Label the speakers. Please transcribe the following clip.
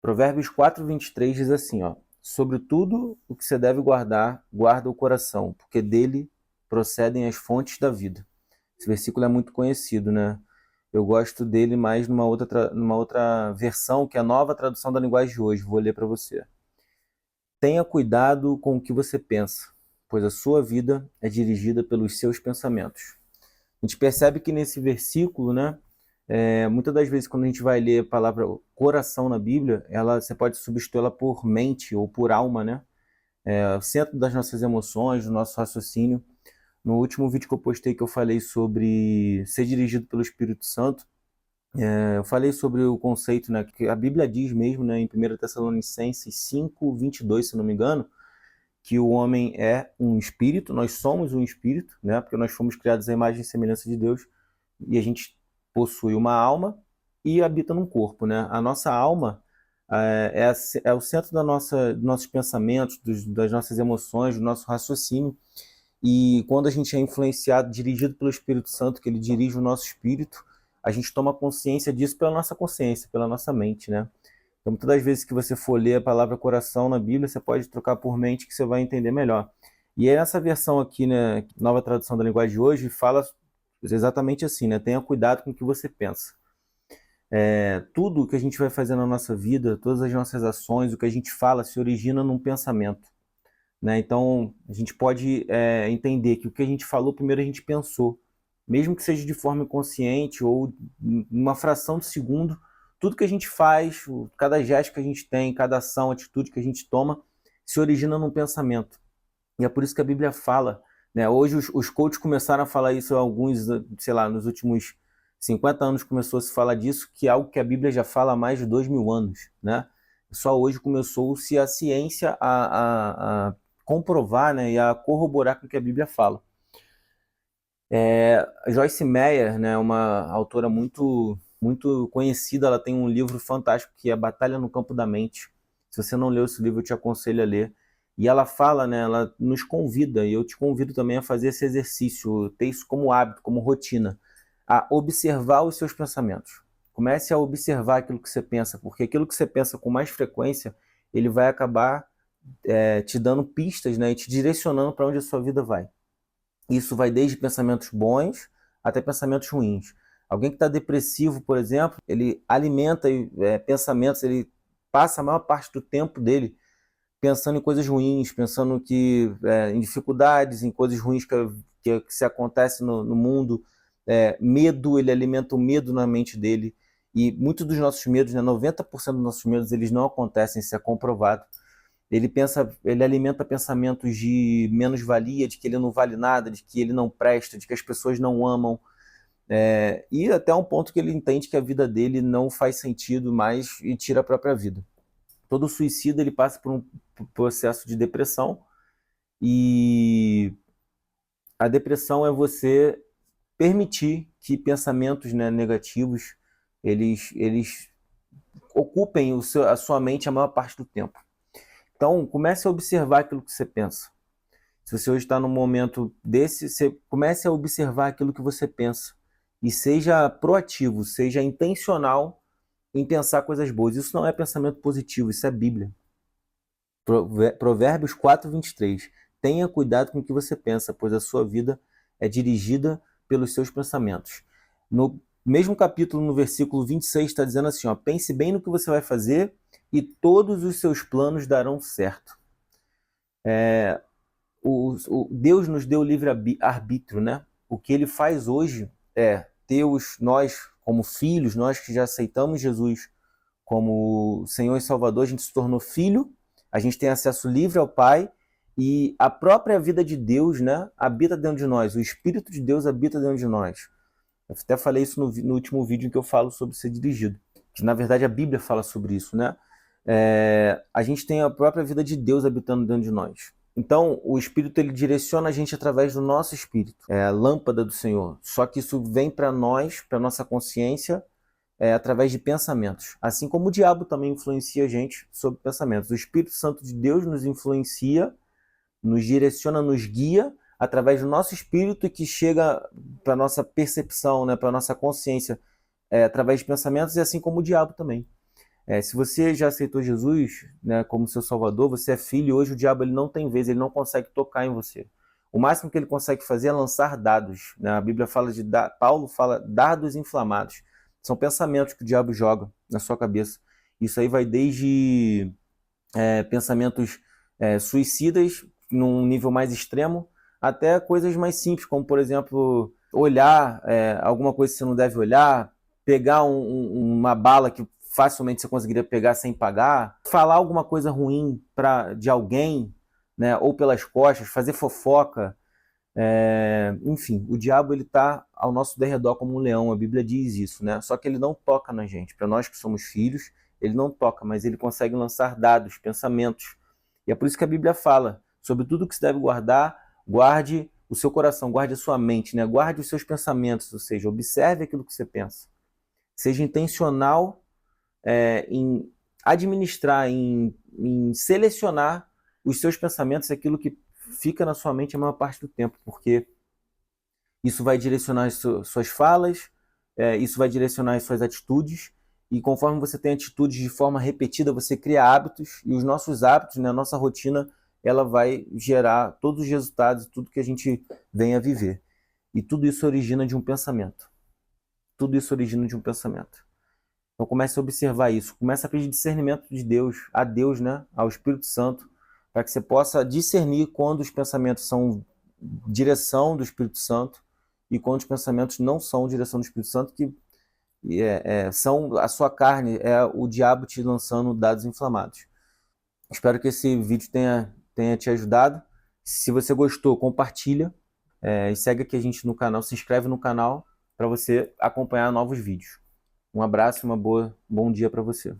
Speaker 1: Provérbios 4:23 diz assim, ó: sobre tudo o que você deve guardar, guarda o coração, porque dele procedem as fontes da vida. Esse versículo é muito conhecido, né? Eu gosto dele mais numa outra versão, que é a Nova Tradução da Linguagem de Hoje. Vou ler para você. Tenha cuidado com o que você pensa, pois a sua vida é dirigida pelos seus pensamentos. A gente percebe que nesse versículo, né, muitas das vezes quando a gente vai ler a palavra coração na Bíblia, você pode substituí-la por mente ou por alma, né? É o centro das nossas emoções, do nosso raciocínio. No último vídeo que eu postei, que eu falei sobre ser dirigido pelo Espírito Santo, eu falei sobre o conceito, né, que a Bíblia diz mesmo, né, em 1 Tessalonicenses 5:22, se não me engano, que o homem é um espírito, nós somos um espírito, né, porque nós fomos criados à imagem e semelhança de Deus, e a gente possui uma alma e habita num corpo, né? A nossa alma é o centro dos nossos pensamentos, das nossas emoções, do nosso raciocínio, e quando a gente é influenciado, dirigido pelo Espírito Santo, que ele dirige o nosso espírito, a gente toma consciência disso pela nossa consciência, pela nossa mente, né? Então, muitas das vezes que você for ler a palavra coração na Bíblia, você pode trocar por mente que você vai entender melhor. E aí, nessa versão aqui, né, Nova Tradução da Linguagem de Hoje, fala exatamente assim, né? Tenha cuidado com o que você pensa. Tudo o que a gente vai fazer na nossa vida, todas as nossas ações, o que a gente fala, se origina num pensamento, né? Então, a gente pode entender que o que a gente falou, primeiro a gente pensou. Mesmo que seja de forma inconsciente ou uma fração de segundo, tudo que a gente faz, cada gesto que a gente tem, cada ação, atitude que a gente toma, se origina num pensamento. E é por isso que a Bíblia fala, né? Hoje os coaches começaram a falar isso, alguns, sei lá, nos últimos 50 anos começou a se falar disso, que é algo que a Bíblia já fala há mais de 2000 anos, né? Só hoje começou-se a ciência a comprovar, né, e a corroborar com o que a Bíblia fala. Joyce Meyer, né, uma autora muito conhecida, ela tem um livro fantástico que é Batalha no Campo da Mente. Se você não leu esse livro, eu te aconselho a ler. E ela fala, né, ela nos convida, e eu te convido também a fazer esse exercício, ter isso como hábito, como rotina, a observar os seus pensamentos. Comece a observar aquilo que você pensa, porque aquilo que você pensa com mais frequência, ele vai acabar te dando pistas, né, e te direcionando para onde a sua vida vai. Isso vai desde pensamentos bons até pensamentos ruins. Alguém que está depressivo, por exemplo, ele alimenta pensamentos, ele passa a maior parte do tempo dele pensando em coisas ruins, pensando em dificuldades, em coisas ruins que se acontecem no mundo. Medo, ele alimenta o medo na mente dele. E muitos dos nossos medos, né, 90% dos nossos medos, eles não acontecem, isso é comprovado. Ele alimenta pensamentos de menos-valia, de que ele não vale nada, de que ele não presta, de que as pessoas não amam, e até um ponto que ele entende que a vida dele não faz sentido mais e tira a própria vida. Todo suicida ele passa por um processo de depressão, e a depressão é você permitir que pensamentos, né, negativos eles ocupem a sua mente a maior parte do tempo. Então, comece a observar aquilo que você pensa. Se você hoje está num momento desse, você comece a observar aquilo que você pensa. E seja proativo, seja intencional em pensar coisas boas. Isso não é pensamento positivo, isso é Bíblia. Provérbios 4:23. Tenha cuidado com o que você pensa, pois a sua vida é dirigida pelos seus pensamentos. No mesmo capítulo, no versículo 26, está dizendo assim, ó: pense bem no que você vai fazer e todos os seus planos darão certo. Deus nos deu livre arbítrio, né? O que ele faz hoje é nós como filhos, nós que já aceitamos Jesus como Senhor e Salvador, a gente se tornou filho, a gente tem acesso livre ao Pai, e a própria vida de Deus, né, habita dentro de nós, o Espírito de Deus habita dentro de nós. Eu até falei isso no último vídeo em que eu falo sobre ser dirigido, que na verdade a Bíblia fala sobre isso, né? A gente tem a própria vida de Deus habitando dentro de nós. Então, o Espírito ele direciona a gente através do nosso espírito, é a lâmpada do Senhor. Só que isso vem para nós, para nossa consciência, através de pensamentos. Assim como o diabo também influencia a gente sobre pensamentos. O Espírito Santo de Deus nos influencia, nos direciona, nos guia através do nosso espírito, que chega para nossa percepção, né, para nossa consciência, através de pensamentos, e assim como o diabo também. Se você já aceitou Jesus, né, como seu Salvador, você é filho, e hoje o diabo ele não tem vez, ele não consegue tocar em você. O máximo que ele consegue fazer é lançar dados, né? A Bíblia fala Paulo fala dardos inflamados. São pensamentos que o diabo joga na sua cabeça. Isso aí vai desde pensamentos suicidas, num nível mais extremo, até coisas mais simples, como, por exemplo, olhar alguma coisa que você não deve olhar, pegar uma bala que facilmente você conseguiria pegar sem pagar, falar alguma coisa ruim de alguém, né, ou pelas costas, fazer fofoca. Enfim, o diabo ele está ao nosso derredor como um leão, a Bíblia diz isso, né? Só que ele não toca na gente. Para nós que somos filhos, ele não toca, mas ele consegue lançar dados, pensamentos. E é por isso que a Bíblia fala sobre tudo que se deve guardar, guarde o seu coração, guarde a sua mente, né? Guarde os seus pensamentos, ou seja, observe aquilo que você pensa. Seja intencional em administrar, em selecionar os seus pensamentos, aquilo que fica na sua mente a maior parte do tempo, porque isso vai direcionar as suas falas, isso vai direcionar as suas atitudes, e conforme você tem atitudes de forma repetida, você cria hábitos, e os nossos hábitos, né, a nossa rotina, ela vai gerar todos os resultados, tudo que a gente vem a viver. E tudo isso origina de um pensamento. Tudo isso origina de um pensamento. Então comece a observar isso, comece a pedir discernimento de Deus, a Deus, né, ao Espírito Santo, para que você possa discernir quando os pensamentos são direção do Espírito Santo e quando os pensamentos não são direção do Espírito Santo, que são a sua carne, é o diabo te lançando dados inflamados. Espero que esse vídeo tenha te ajudado. Se você gostou, compartilha e segue aqui a gente no canal, se inscreve no canal para você acompanhar novos vídeos. Um abraço e bom dia para você.